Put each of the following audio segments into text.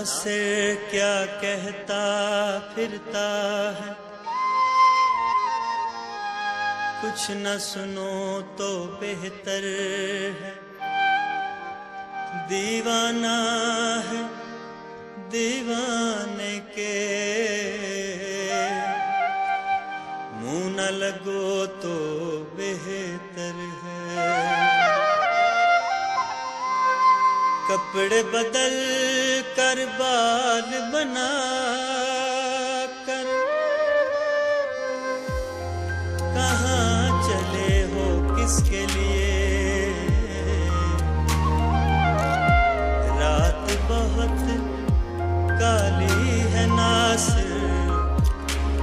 नासिर क्या कहता फिरता है, कुछ न सुनो तो बेहतर है। दीवाना है दीवाने के, मुंह न लगो तो बेहतर है। कपड़े बदल कर बाल बना कर कहाँ चले हो, किसके लिए? रात बहुत काली है नासिर,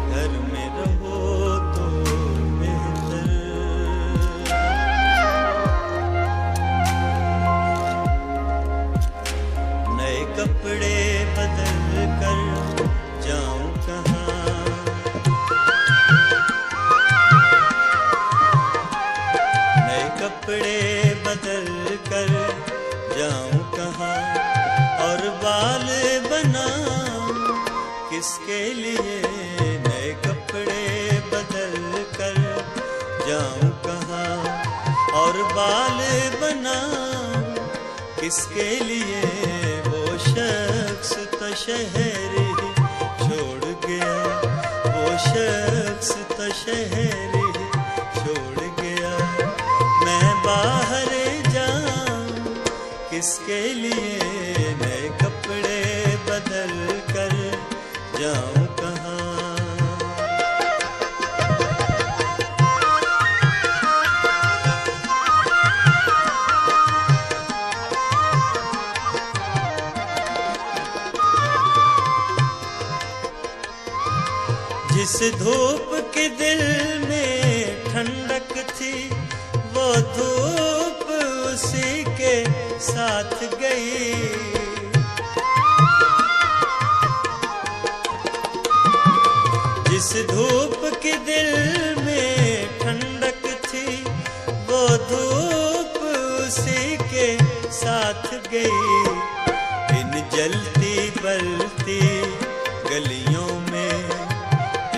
घर में रहो तो बेहतर। नए कपड़े बदल कर जाऊं कहाँ, नए कपड़े बदल कर जाऊं कहाँ, और बाल बनाऊं किसके लिए? नए कपड़े बदल कर जाऊं कहाँ, और बाल बनाऊं किसके लिए? वो शख्स तो शहर ही छोड़ गया, वो शख्स तो शहर ही छोड़ गया। मैं बाहर जाऊं किसके लिए? नए कपड़े बदल कर जाऊं कहाँ। जिस धूप के दिल में ठंडक थी, वो धूप उसी के साथ गई। जिस धूप के दिल में ठंडक थी, वो धूप उसी के साथ गई। इन जलती बलती गलियों में,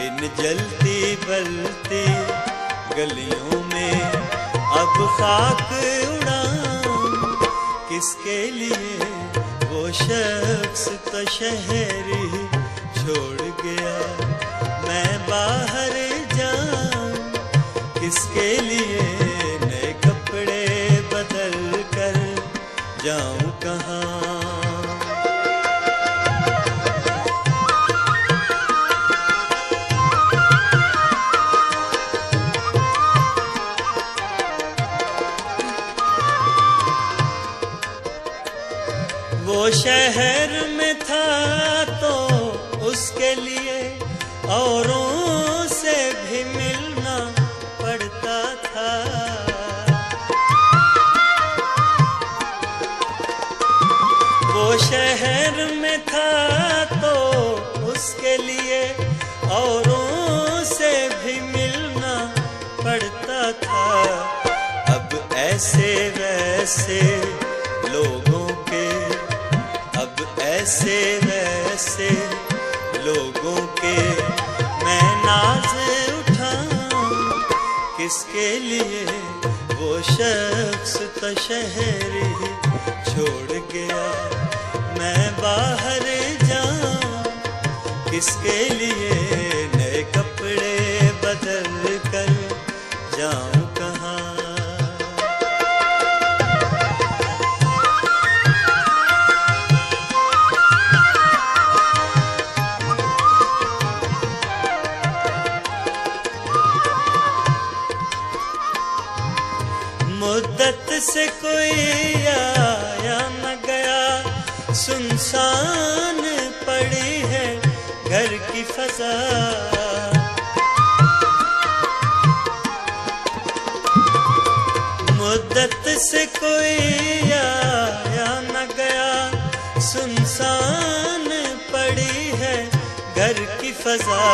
इन जलती बलती गलियों में अब खाक उड़ाऊं किसके लिए? वो शख्स तो शहर ही छोड़ गया। मैं बाहर जाऊं किसके लिए? नए कपड़े बदल कर जाऊं कहाँ। वो शहर में था तो उसके लिए औरों से भी मिलना पड़ता था। वो शहर में था तो उसके लिए औरों से भी मिलना पड़ता था। अब ऐसे वैसे लोगों के, अब ऐसे वैसे लोगों के मैं नाज उठाऊं किसके लिए? वो शख्स तो शहर ही छोड़ गया। मैं बाहर जाऊं किसके लिए? नए कपड़े बदल कर जाऊं कहाँ। मुद्दत से कोई आया न गया, सुनसान पड़ी है घर की फजा। मुद्दत से कोई आया न गया, सुनसान पड़ी है घर की फजा।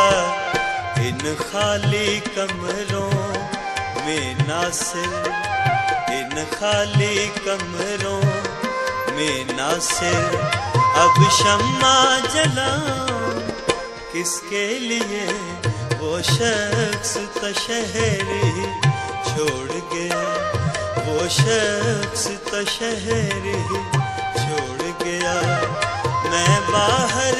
इन खाली कमरों में नासिर, इन खाली कमरों में नासिर अब शम्मा जलाऊं किसके लिए, वो शख्स तशहरी छोड़ गया, वो शख्स तशहरी छोड़ गया। मैं बाहर